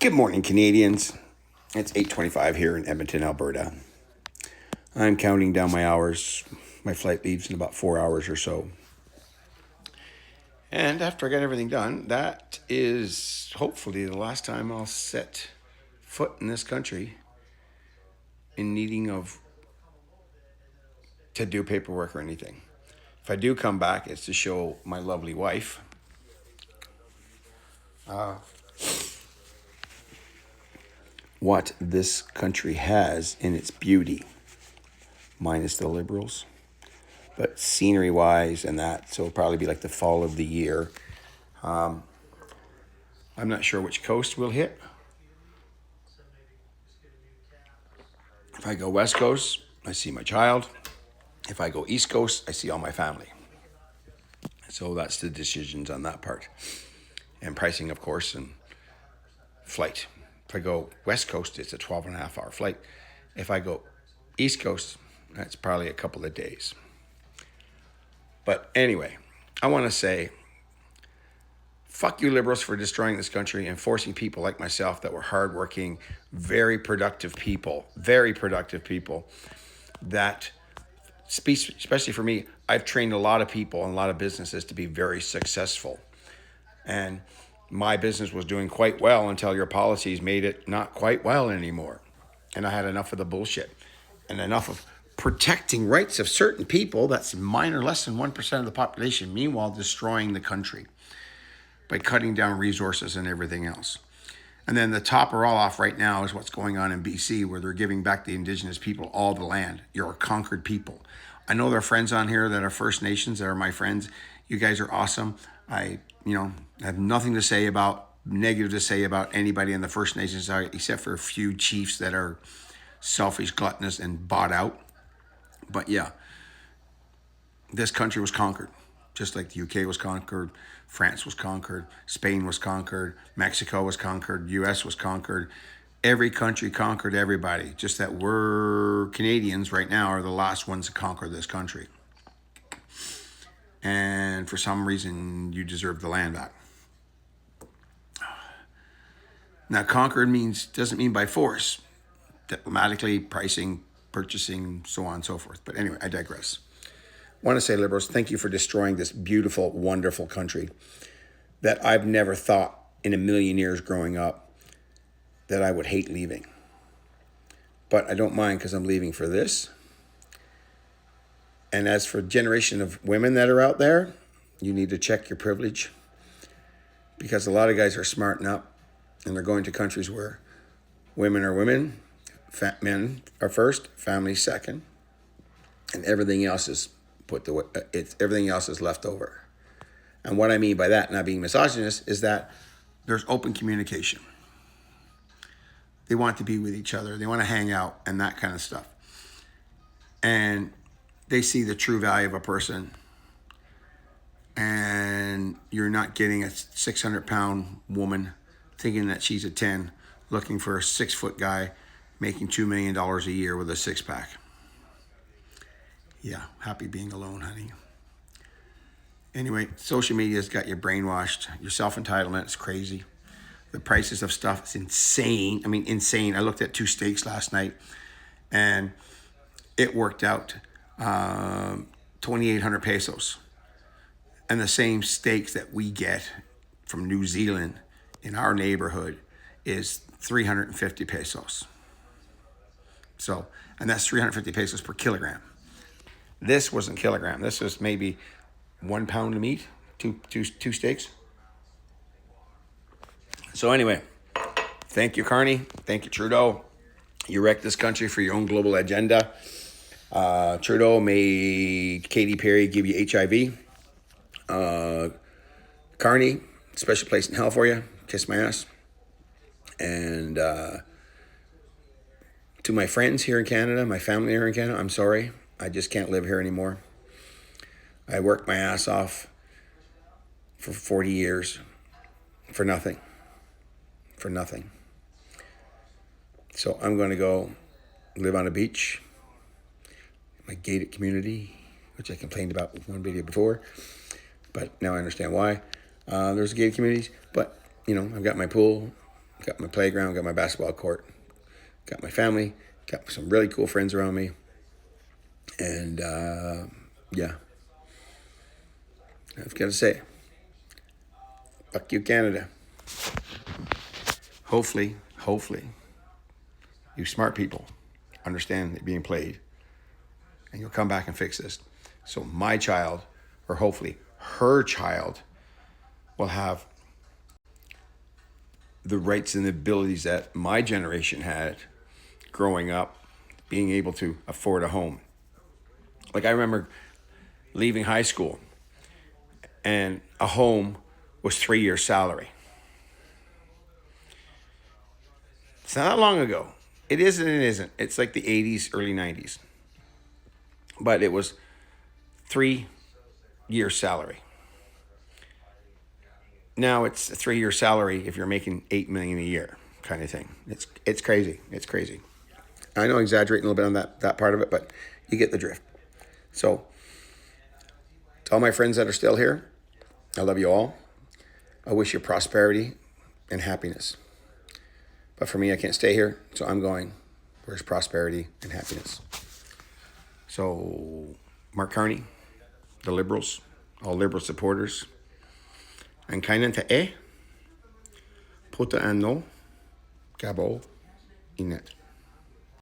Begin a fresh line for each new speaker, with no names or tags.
Good morning, Canadians. It's 8:25 here in Edmonton, Alberta. I'm counting down my hours. My flight leaves in about 4 hours or so. And after I get everything done, that is hopefully the last time I'll set foot in this country in needing of to do paperwork or anything. If I do come back, it's to show my lovely wife what this country has in its beauty, minus the Liberals. But scenery wise and that, so it'll probably be like the fall of the year. I'm not sure which coast we'll hit. If I go West Coast, I see my child. If I go East Coast, I see all my family. So that's the decisions on that part. And pricing, of course, and flight. If I go West Coast, it's a 12 and a half hour flight. If I go East Coast, that's probably a couple of days. But anyway, I want to say, fuck you Liberals for destroying this country and forcing people like myself that were hardworking, very productive people that, especially for me, I've trained a lot of people and a lot of businesses to be very successful. And my business was doing quite well until your policies made it not quite well anymore. And I had enough of the bullshit and enough of protecting rights of certain people, that's minor, less than 1% of the population, meanwhile destroying the country by cutting down resources and everything else. And then the topper all off right now is what's going on in BC, where they're giving back the Indigenous people all the land. You're a conquered people. I know there are friends on here that are First Nations, that are my friends. You guys are awesome. I have nothing to say about, negative to say about anybody in the First Nations, except for a few chiefs that are selfish, gluttonous, and bought out. But yeah, this country was conquered, just like the UK was conquered, France was conquered, Spain was conquered, Mexico was conquered, US was conquered. Every country conquered everybody, just that we're Canadians right now are the last ones to conquer this country. And for some reason, you deserve the land back. Now, conquered doesn't mean by force, diplomatically, pricing, purchasing, so on and so forth. But anyway, I digress. I want to say, Liberals, thank you for destroying this beautiful, wonderful country that I've never thought in a million years growing up that I would hate leaving. But I don't mind, because I'm leaving for this. And as for a generation of women that are out there, you need to check your privilege, because a lot of guys are smarting up and they're going to countries where women are women, men are first, family second, and everything else is everything else is left over. And what I mean by that, not being misogynist, is that there's open communication. They want to be with each other. They want to hang out and that kind of stuff. And they see the true value of a person. And you're not getting a 600-pound woman thinking that she's a 10, looking for a 6-foot guy making $2 million a year with a six-pack. Yeah, happy being alone, honey. Anyway, social media's got you brainwashed. Your self-entitlement is crazy. The prices of stuff is insane. I mean, insane. I looked at 2 steaks last night, and it worked out 2,800 pesos. And the same steaks that we get from New Zealand in our neighborhood is 350 pesos. So, and that's 350 pesos per kilogram. This wasn't kilogram. This was maybe 1 pound of meat, two steaks. So anyway, thank you, Carney. Thank you, Trudeau. You wrecked this country for your own global agenda. Trudeau made Katy Perry give you HIV. Carney, special place in hell for you. Kiss my ass. And to my friends here in Canada, my family here in Canada, I'm sorry. I just can't live here anymore. I worked my ass off for 40 years for nothing. For nothing. So I'm going to go live on a beach, my gated community, which I complained about with one video before, but now I understand why. There's gated communities, but I've got my pool, got my playground, got my basketball court, got my family, got some really cool friends around me. And yeah, I've got to say, fuck you, Canada. Hopefully, you smart people understand it being played, and you'll come back and fix this. So my child, or hopefully her child, will have the rights and the abilities that my generation had growing up, being able to afford a home. Like I remember leaving high school and a home was 3 years salary. It's not that long ago. It is and it isn't. It's like the 80s, early 90s. But it was 3 years salary. Now it's a 3 year salary if you're making $8 million a year, kind of thing. It's crazy. It's crazy. I know I'm exaggerating a little bit on that part of it, but you get the drift. So, to all my friends that are still here, I love you all. I wish you prosperity and happiness. But for me, I can't stay here, so I'm going. Where's prosperity and happiness? So, Mark Carney, the Liberals, all Liberal supporters, ang kainan ta puta ano, gabo, init.